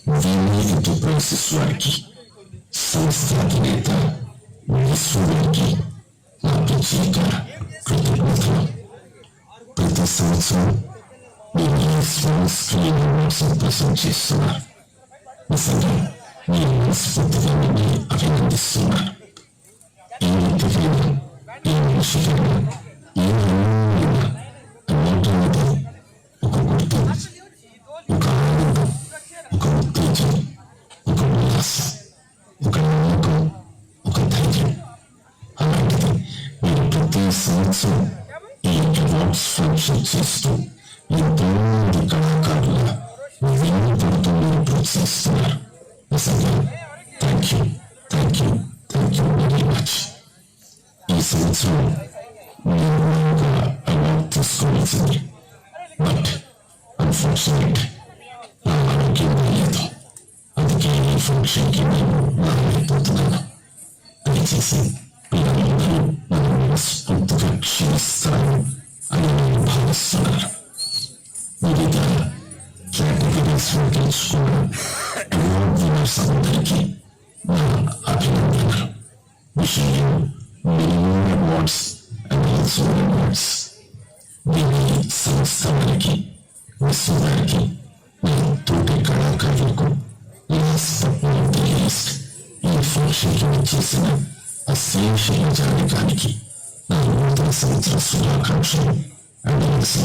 వీణి enterprises వారికి, సంస్థ అధినేత వారికి నా ప్రత్యేక కృతజ్ఞతలు. ప్రతి సంవత్సరం మీరు ఈ స్క్రీన్ సంతోషం చేస్తున్నారు. నిజంగా నేను మనస్ఫూర్తిగా మిమ్మల్ని అభినందిస్తున్నాను. ఈ ఇంటికైనా, ఈ మనిషికైనా, ఏ అన్యమైనా అన్నింటి ఒక గుర్తు, ఒక ఆనందం, ఒక ఉత్తేజం, ఒక ఉల్లాసం, ఒక నమ్మకం, ఒక ధైర్యం. అలాంటిది మీరు ప్రతి సంవత్సరం ఈ అవార్డ్స్ ఫంక్షన్ చేస్తూ ఎంతో మంది కళాకారుల వెన్ను పడుతూ మీరు ప్రోత్సహిస్తున్నారు. నిజంగా థ్యాంక్ యూ వెరీ మచ్. ఈ సంవత్సరం నేను ఒక అవార్డు తీసుకోవాల్సింది, బట్ అన్ఫార్చునేట్ నా ఆరోగ్యం లేదు. అందుకే ఈ ఫంక్షన్కి నేను రాలేకపోతున్నాను. దయచేసి పిల్లలందరూ నన్ను మనస్ఫూర్తిగా క్షమిస్తారు అని నేను భావిస్తున్నాను. వివిధ కేటగిరీస్లో గెలుచుకున్న అవార్డు విన్నర్స్ అందరికీ నా అభినందనలు. విషయం million awards and also awards. దీని సంస్థ వారికి, విశ్వ వారికి, నా తోటి కళాకారులకు ఈ ఫంక్షన్కి చేసిన అశేష జానికానికి నా నూతన సంవత్సర శుభాకాంక్షలు అండ్ ఆల్సో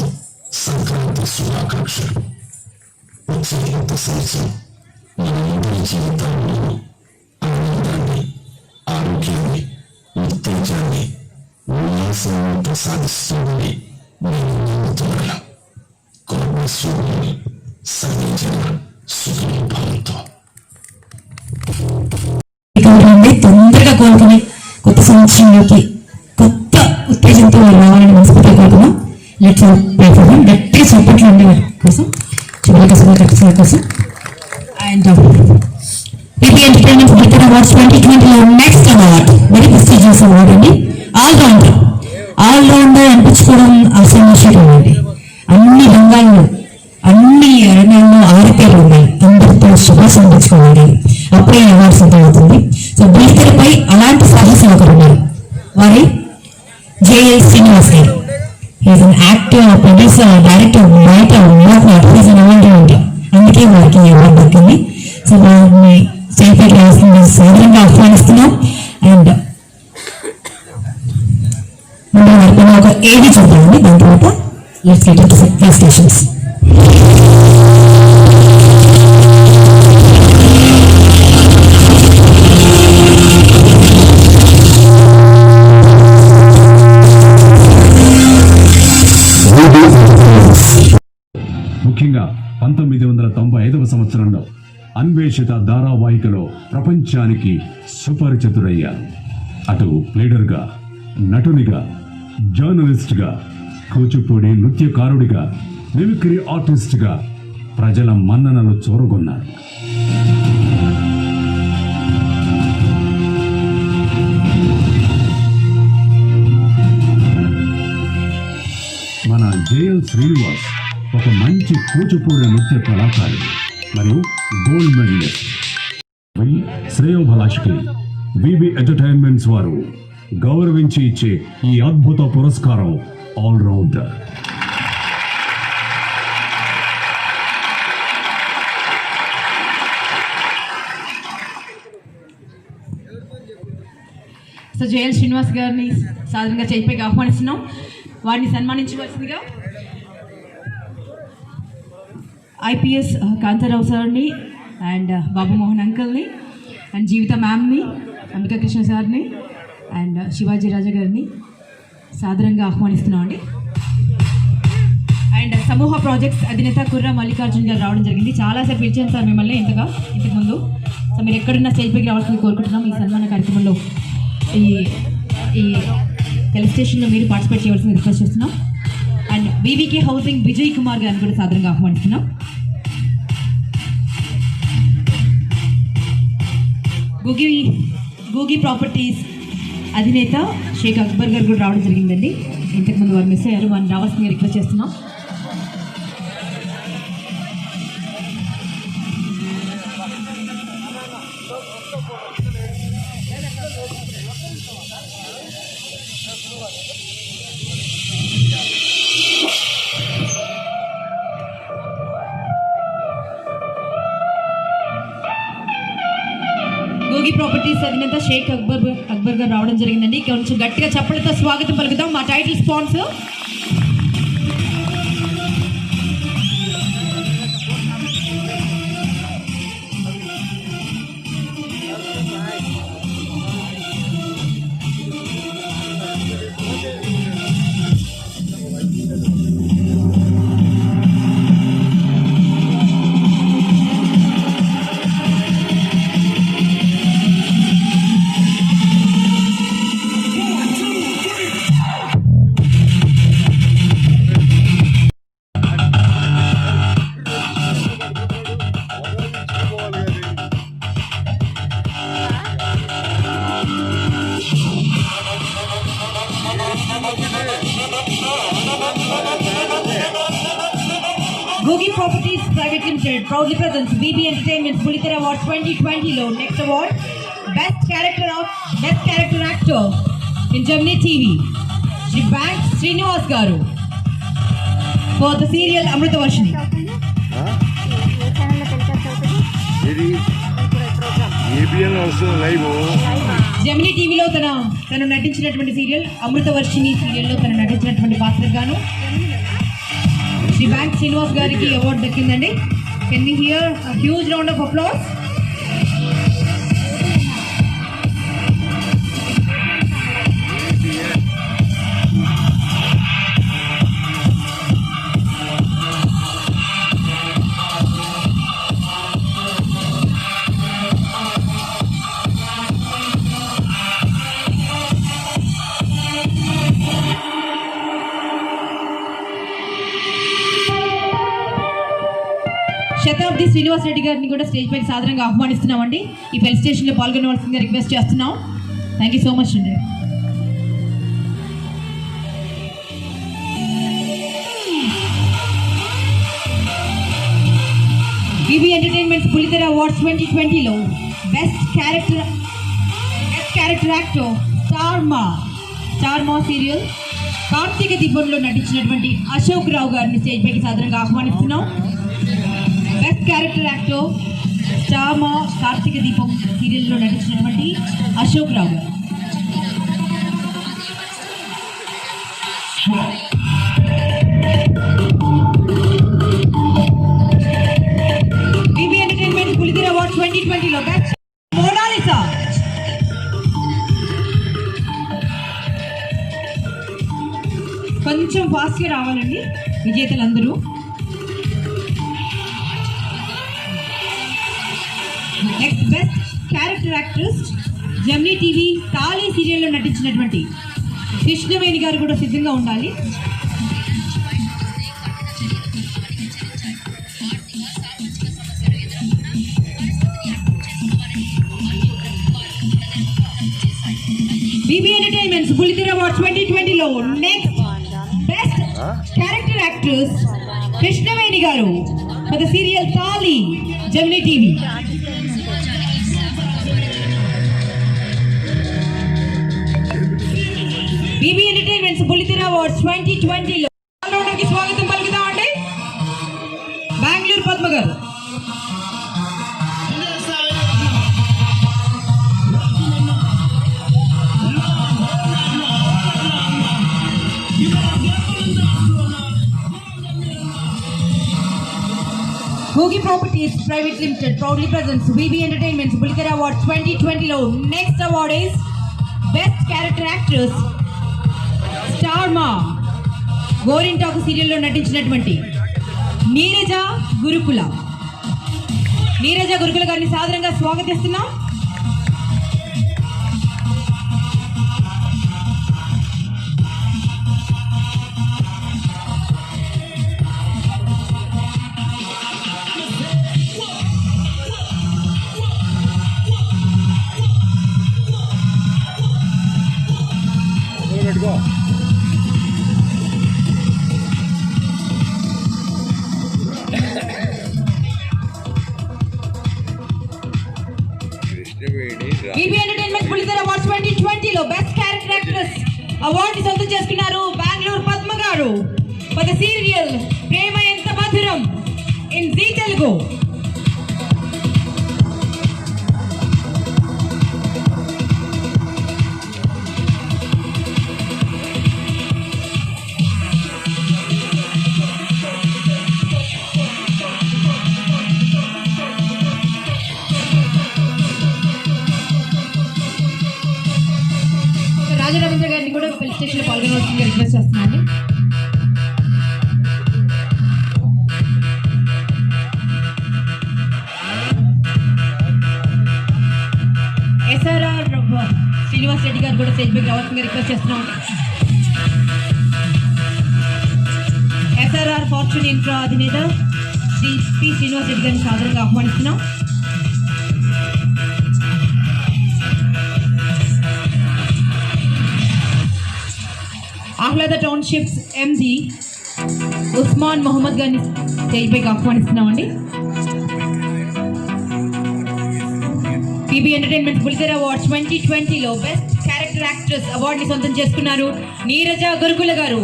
సంక్రాంతి శుభాకాంక్షలు. వచ్చే కొత్త సంవత్సరం మనందరి జీవితాల్లో ఆనందాన్ని, ఆరోగ్యాన్ని, ఉత్తేజాన్ని, ఉల్లాసాన్ని ప్రసాదిస్తుందని నేను నమ్ముతున్నాను. కోర్మస్వామి సర్వేజన సుఖీ భవంతు. తొందరగా కోరుకుని కొత్త సంవత్సరంలోకి కొత్త ఉత్తేజంతో రావాలని మనస్ఫూర్తిగా కోరుకున్నాం. Let's pray for him. గట్టిగా చప్పట్లు ఉండే వారి కోసం, చివరి కోసం. And PP Entertainment Victor Awards 2020 next award very prestigious award అండి. ఆల్ రౌండర్ అనిపించుకోవడం అసలు విషయం అండి. అన్ని రంగాల్లో, అన్ని రంగాల్లో ఆరితేరు ఉండాలి. అందరితో శుభాస్ అనిపించుకోవాలి. అప్పుడే అవార్డ్స్ అంతా అవుతుంది. సో బీసీలపై అలాంటి సాహసం ఒకరు ఉన్నారు. వారి JL Srinivas garu. Is an actor, producer, director, writer, is an all-rounder. అందుకే వారికి అవార్డు దక్కింది. సో వారిని స్టేజ్ రావాల్సింది సాధారణంగా ఆహ్వానిస్తున్నాం. అండ్ మనం వారికి ఒక ఏది చూద్దామండి. దాని తర్వాత లెట్స్ గెట్ ఇంటు ప్రెజెంటేషన్స్. ముఖ్యంగా 1995వ సంవత్సరంలో అన్వేషిత ధారావాహికలో ప్రపంచానికి సుపరిచితుడయ్యారు. అటు ప్లేడర్గా, నటునిగా, జర్నలిస్ట్గా, కూచిపూడి నృత్యకారుడిగా, మిమిక్రీ ఆర్టిస్ట్గా ప్రజల మన్ననలు చూరగొన్నారు. మన JL శ్రీనివాస్ ఒక మంచి కూచిపూడి నృత్య కళాకారుడు మరియు గోల్డ్ మెడలిస్ట్. శ్రేయోభిలాషికి BB ఎంటర్టైన్మెంట్స్ వారు గౌరవించి ఇచ్చే ఈ అద్భుత పురస్కారం ఆల్రౌండర్. సో JL శ్రీనివాస్ గారిని సాధారణంగా చేయిపైకి ఆహ్వానిస్తున్నాం. వారిని సన్మానించవలసిందిగా IPS కాంతారావు సార్ని అండ్ బాబుమోహన్ అంకల్ని అండ్ జీవిత మ్యామ్ని, అంబికా కృష్ణ సార్ని అండ్ శివాజీ రాజా గారిని సాధారణంగా ఆహ్వానిస్తున్నామండి. అండ్ సమూహ ప్రాజెక్ట్స్ అధినేత కుర్ర మల్లికార్జున్ గారు రావడం జరిగింది. చాలాసేపు పిలిచాను సార్ మిమ్మల్ని ఇంతకుముందు. సో మీరు ఎక్కడున్న స్టేజ్పైకి రావాల్సింది కోరుకుంటున్నాం. ఈ సన్మాన కార్యక్రమంలో ఈ టెలిస్టేషన్లో మీరు పార్టిసిపేట్ చేయవలసింది రిక్వెస్ట్ చేస్తున్నాం. And VVK housing Vijay Kumar గారిని కూడా సాధారణంగా ఆహ్వానిస్తున్నాం. గూగి ప్రాపర్టీస్ అధినేత షేక్ అక్బర్ గారు కూడా రావడం జరిగిందండి. ఇంతకుముందు వారు మిస్ అయ్యారు. వారిని రావాల్సిందిగా రిక్వెస్ట్ చేస్తున్నాం. ప్రాపర్టీస్ అధినేత షేక్ అక్బర్ గారు రావడం జరిగిందండి. కొంచెం గట్టిగా చప్పలతో స్వాగతం పలుకుతాం. మా title sponsor Gogi Properties Private Limited proudly presents BB Entertainment's Pulitzer Award 2020 లో next award Best Character Actor in Gemini TV Shri Bank Srinivas garu for the serial Amritavarshini. Gemini టీవీలో తను నటించినటువంటి సీరియల్ అమృతవర్షిణి సీరియల్లో తను నటించినటువంటి పాత్రకు గాను శ్రీ బ్యాంక్ శ్రీనివాస్ గారికి అవార్డు దక్కిందండి. Can we hear a huge round of applause? Shatabdi Srinivas Reddy గారిని కూడా స్టేజ్ పైకి సాధారణంగా ఆహ్వానిస్తున్నామండి. ఈ ఫెలిసిటేషన్లో పాల్గొనవలసిందిగా రిక్వెస్ట్ చేస్తున్నాం. థ్యాంక్ యూ సో మచ్ అండి. బీబీ ఎంటర్టైన్మెంట్స్ పులితెర అవార్డ్స్ 2020లో best character actor star Maa serial Karthika దీపంలో నటించినటువంటి అశోక్ రావు గారిని స్టేజ్ పైకి సాధారణంగా ఆహ్వానిస్తున్నాం. బెస్ట్ క్యారెక్టర్ యాక్టర్ స్టార్ మా కార్తీక దీపం సీరియల్లో నటించినటువంటి అశోక్ రావు గారు. బీబీ ఎంటర్టైన్మెంట్ పులితెర అవార్డ్ 2020లో బెస్ట్ మోనాలిసా కొంచెం ఫాస్ట్గా రావాలండి విజేతలందరూ. Next best character actress Gemini TV Taali సీరియల్లో నటించినటువంటి కృష్ణవేణి గారు కూడా సిద్ధంగా ఉండాలి. బీబీ ఎంటర్టైన్మెంట్స్ పులితెర అవార్డ్ 2020లో next best character actress Krishnaveni గారు for the serial Taali Gemini TV. BB entertainments Pulitera awards 2020లో స్వాగతం పలుకుతామండి. బెంగళూరు పద్మ గారు. Gogi Properties Private Limited proudly presents BB Entertainment's Pulitzer Award 2020లో next award is Best Character Actress Star Ma గోరింటాకు సీరియల్లో నటించినటువంటి నీరజ గురుకుల గారిని సాదరంగా స్వాగతిస్తున్నాం. బీబీ ఎంటర్టైన్మెంట్ పులితెర అవార్డ్స్ 2020లో బెస్ట్ క్యారెక్టర్ యాక్ట్రెస్ అవార్డు సొంతం చేసుకున్నారు బెంగళూరు పద్మ గారు ఫర్ ద సీరియల్ ప్రేమ ఎంత మధురం ఇన్ జీ తెలుగు. గారు కూడా స్టేజ్ పైకి రావాల్సిందిగా రిక్వెస్ట్ చేస్తున్నాం. SRR ఫార్చ్యూన్ ఇన్ఫ్రా అధినేత శ్రీ పి శ్రీనివాస్ రెడ్డి గారిని సాదరంగా ఆహ్వానిస్తున్నాం. ఆహ్లాద టౌన్షిప్స్ MD ఉస్మాన్ మొహమ్మద్ గారిని స్టేజ్ పైకి ఆహ్వానిస్తున్నామండి. PB ఎంటర్టైన్మెంట్ బుల్లితెర అవార్డ్స్ 2020లో బెస్ట్ క్యారెక్టర్ యాక్ట్రెస్ అవార్డుని సొంతం చేసుకున్నారు నీరజ గురుకుల గారు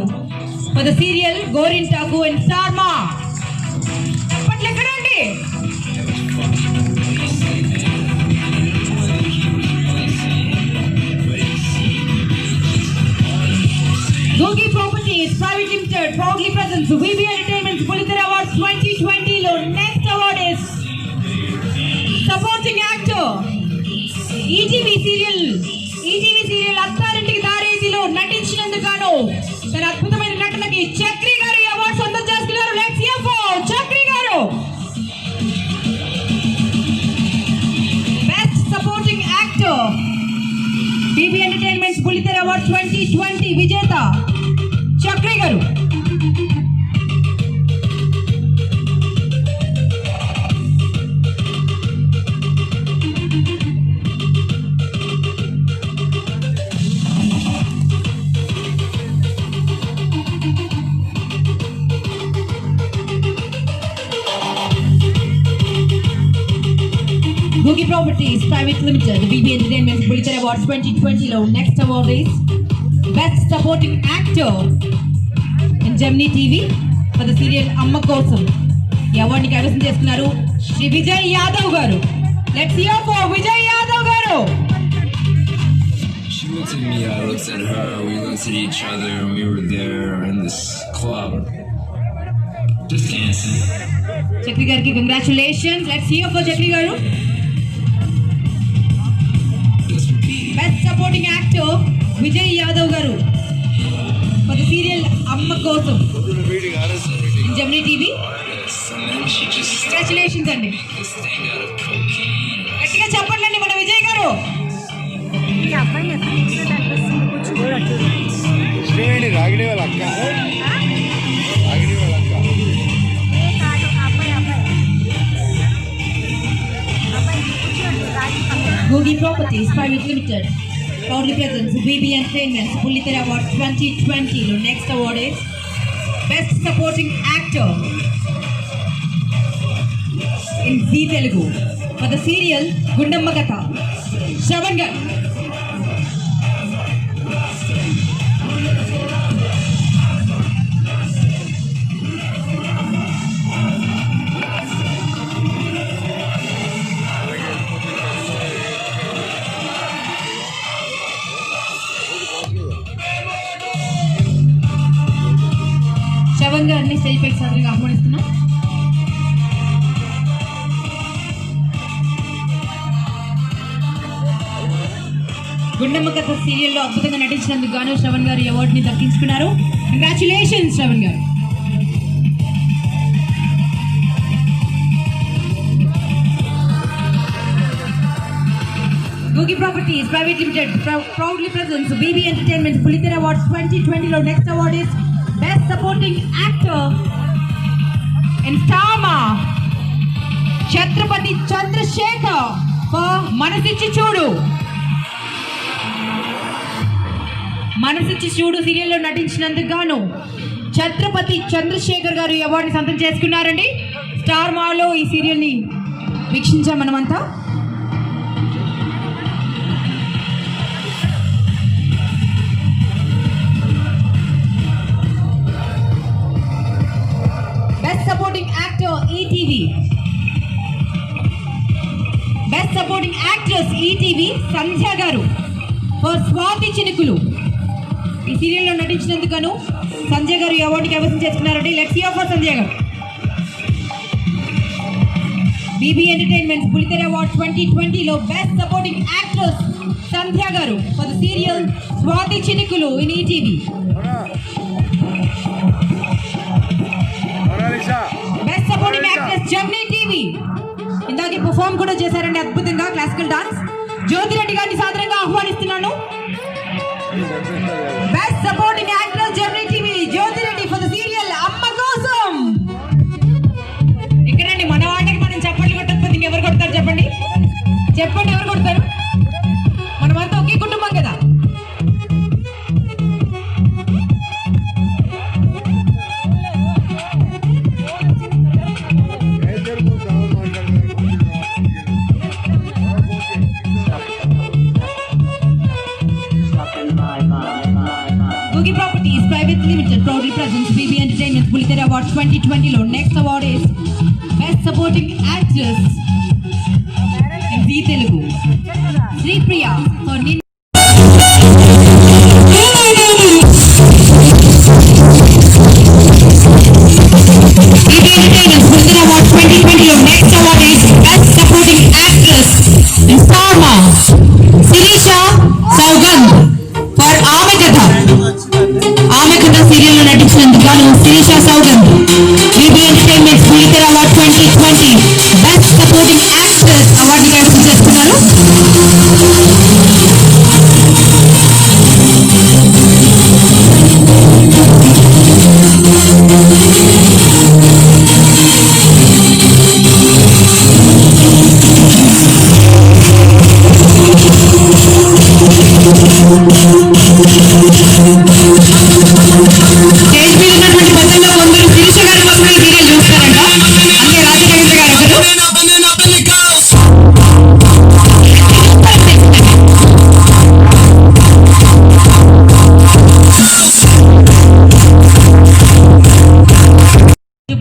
ఫర్ ద సీరియల్ గోరింటాకు అండ్ స్టార్ మా. అప్పట్లో ఎక్కడండి Gogi Properties Private Limited proudly presents VB Entertainment Pulitzer Awards 2020లో next award is supporting actor ETV serial అత్తారింటికి దారేదిలో నటించినందుకు గాను తన అద్భుతమైన నటనకి చక్రి గారు అవార్డు సొంతం చేసుకున్నారు. లెట్స్ హియర్ ఫర్ చక్రి గారు. Best supporting actor BB entertainments బుల్లితెర అవార్డ్ 2020 విజేత చక్రి గారు. Gogi Properties Private Limited, the BB Entertainment Pulitzer Awards 2020లో next award is Best Supporting Actor in Gemini TV for the serial అమ్మ కోసం. ఈ అవార్డుని కైవసం చేసుకున్నారు శ్రీ విజయ్ యాదవ్ గారు. Let's hear for Vijay Yadav గారు. She looked at me, I looked at her, we looked at each other, and we were there in this club, just dancing. Chakri గారికి congratulations. Let's hear for Chakri గారు. Best supporting actor Vijay Yadav గారు for the serial Amma కోసం in Gemini TV. And then she just congratulations అండి. this thing out of cocaine. గట్టిగా చెప్పండి మన విజయ్ గారు. శ్రేణి రాగిడి వాళ్ళ అక్క రాగిడి వాళ్ళ అక్క Gogi Properties Private Limited proudly presents BB Entertainment Pulitzer Awards 2020. The next award is Best Supporting Actor in Zee Telugu for the serial Gundamma Katha. Shravan garu. Shravan గారిని స్టేజ్ పైకి సాదరంగా ఆహ్వానిస్తున్నాం. గుండమ్మ కథ సీరియల్లో అద్భుతంగా నటించినందుకు గాను శ్రవణ్ గారు అవార్డుని దక్కించుకున్నారు. కంగ్రాచులేషన్స్ శ్రవణ్ గారు. Gogi Properties Private Limited proudly presents BB Entertainment Pulitzer Awards 2020. Next award is Best Supporting Actor in Drama Chhatrapati Chandrasekhar for Manasichi Chudu. మనసిచ్చి చూడు సీరియల్లో నటించినందుకు గాను ఛత్రపతి చంద్రశేఖర్ గారు ఈ అవార్డుని సొంతం చేసుకున్నారండి. స్టార్ మాలో ఈ సీరియల్ని వీక్షించాం మనమంతా. Best supporting actor ETV. Best supporting actress ETV సంధ్య గారు ఫర్ స్వాతి చినుకులు. ఈ సీరియల్లో నటించినందుకు గాను సంజయ్ గారు ఈ అవార్డుకి కైవసం చేసుకున్నారండి. లెట్స్ హియర్ ఫర్ సంజయ్ గారు. BB ఎంటర్టైన్మెంట్స్ బుల్లితెర అవార్డ్ 2020లో బెస్ట్ సపోర్టింగ్ యాక్ట్రెస్ సంధ్య గారు ఫర్ ద సీరియల్ స్వాతి చినుకులు in ETV. Best supporting actress Gemini TV. ఇందాకే పర్ఫార్మ్ కూడా చేశారండి అద్భుతంగా క్లాసికల్ డాన్స్. జ్యోతిరెడ్డి గారిని సాదరంగా ఆహ్వానిస్తున్నాను. Best supporting actress Gemini TV Jyoti Reddy for the serial Amma Kosam. ఇక్కడండి మన వాటికి మనం చప్పట్లు కొట్టకపోతే ఇంకెవరు కొడతారు చెప్పండి చెప్పండి ఎవరు కొడతారు మనమంతా ఒకే కుటుంబం కదా Googie Properties Private Limited proudly presents BB Entertainment Bulitera Awards 2020 lo. Next award is Best Supporting Actress in Zee Telugu. Sri Priya for BB Entertainment Bulitera Awards 2020 lo. Next award is Best Supporting Actress in Starma. Sirisha Saugand for Amekatha. Amekatha serial lo నటించినందుకు గాను Sirisha Saugandh BB Entertainment Bulitera Award 2020 Best Supporting Actress అవార్డు కైవసం చేసుకున్నారు. Stage మీద ఉన్నటువంటి పెద్దల్లో కొందరు శిరీష గారి కోసం ఈ సీరియల్ చూస్తారంట. అందుకే రాజకీయ గారు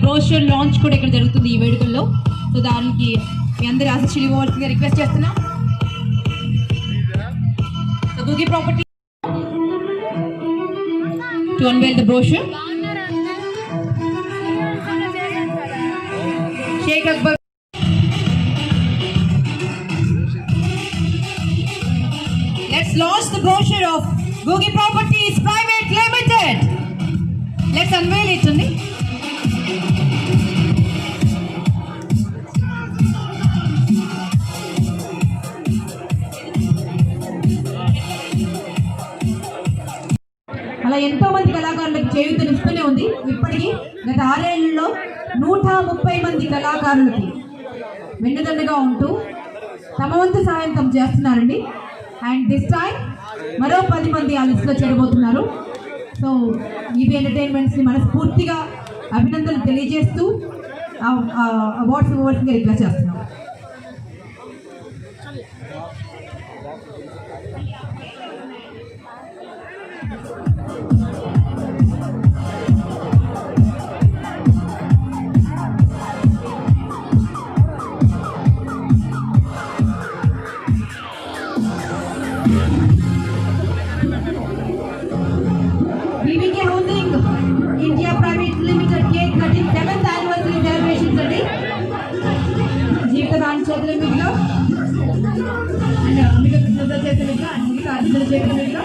బ్రోషర్ లాంచ్ కూడా ఇక్కడ జరుగుతుంది ఈ వేడుకల్లో. సో దానికి మీ అందరి ఆశీస్సులు ఇవ్వవలసిందిగా రిక్వెస్ట్ చేస్తున్నాం. So Googie Property to unveil the brochure. Sheikh Akbar. Let's launch the brochure of Googie Properties Private Limited. Let's unveil it, Chundi. అలా ఎంతో మంది కళాకారులకు చేయూతనిస్తూనే ఉంది. ఇప్పటికీ గత 6 ఏళ్లలో 130 మంది కళాకారులకి వెన్నుదన్నుగా ఉంటూ తమ వంతు సహాయం తమ చేస్తున్నారండి. అండ్ దిస్ టైం మరో 10 మంది ఆ లిస్ట్లో చేరబోతున్నారు. సో BB ఎంటర్టైన్మెంట్స్ని మనస్ఫూర్తిగా అభినందనలు తెలియజేస్తూ అవార్డ్స్ ఇవ్వాల్సిందిగా రిక్వెస్ట్ చేస్తున్నాం. BBK Housing India Private Limited cake cutting 7th anniversary celebrations అండి. జీవితదాని చేతుల మీదుగా అండ్ అమిత కృష్ణ చేతుల మీదుగా అండ్ మిగతా అతిథుల చేతుల మీదుగా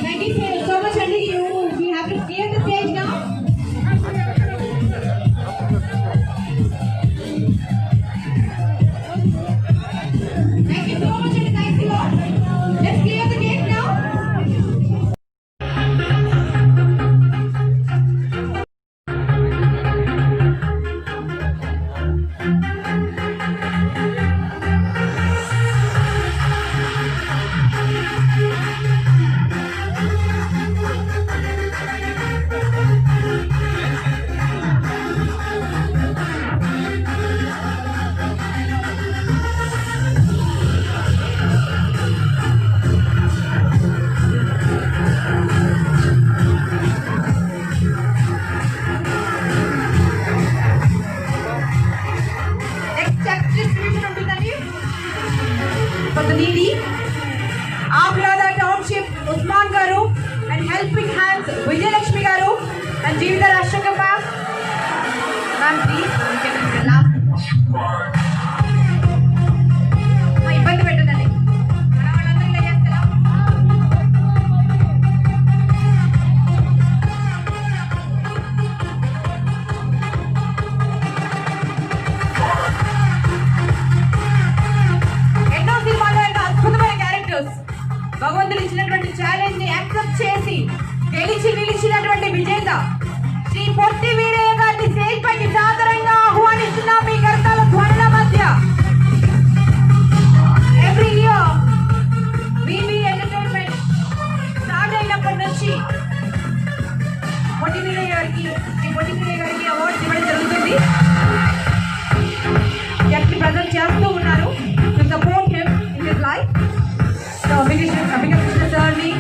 Thank you so much, Andy. We have to clear the stage now. Thank you so much, Andy. Thanks a lot. Let's clear the gate now. Vijayalakshmi గారు అండ్ జీవిత రాష్ట్రకమ్మ మ్యామ్ ప్లీజ్ ఇబ్బంది పెట్టదండి వాళ్ళందరూ ఇలా చేస్తారా? ఎన్నో సినిమాలో ఎన్నో అద్భుతమైన క్యారెక్టర్స్ భగవంతుడు ఇచ్చినటువంటి ఛాలెంజ్ ని యాక్సెప్ట్ చేసి గెలిచి నిలిచినటువంటి విజేత శ్రీ పొట్టి వీరయ్య గారిని స్టేజ్ పైకి సాదరంగా ఆహ్వానిస్తున్నాం మీ కర్తల ధ్వనుల మధ్య. ఎవ్రీ ఇయర్ వివి ఎంటర్టైన్మెంట్ స్టార్ట్ అయినప్పటి నుంచి పొట్టి వీరయ్య గారికి అవార్డ్స్ ఇవ్వడం జరుగుతుంది. వ్యక్తి ప్రజెంట్ చేస్తూ ఉన్నారు to support him in his life. So Abhigam Krishna సార్ని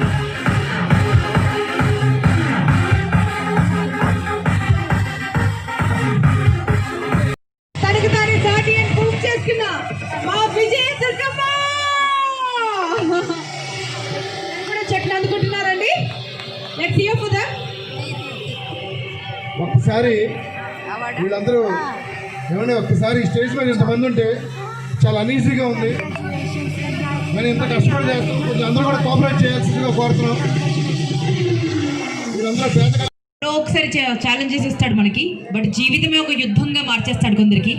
తనకి తానే సాటి అని ప్రూవ్ చేసుకున్న మా విజయ దుర్గమ్మ కూడా చెట్లు అందుకుంటున్నారండి. Let's hear for that. ఒక్కసారి వీళ్ళందరూ ఏమంటే ఒక్కసారి స్టేజ్ మీద ఇంతమంది ఉంటే చాలా అనీజీగా ఉంది. మరి ఇంత కష్టపడి చేస్తాం, కొంచెం అందరూ కూడా కోఆపరేట్ చేయాల్సిందిగా కోరుతున్నాం. వీళ్ళందరూ పేద ఒకసారి ఛాలెంజెస్ ఇస్తాడు మనకి, బట్ జీవితమే ఒక యుద్ధంగా మార్చేస్తాడు కొందరికి.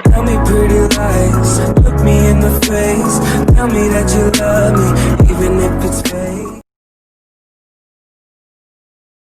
Tell me pretty lies, look me in the face. Tell me that you love me, even if it's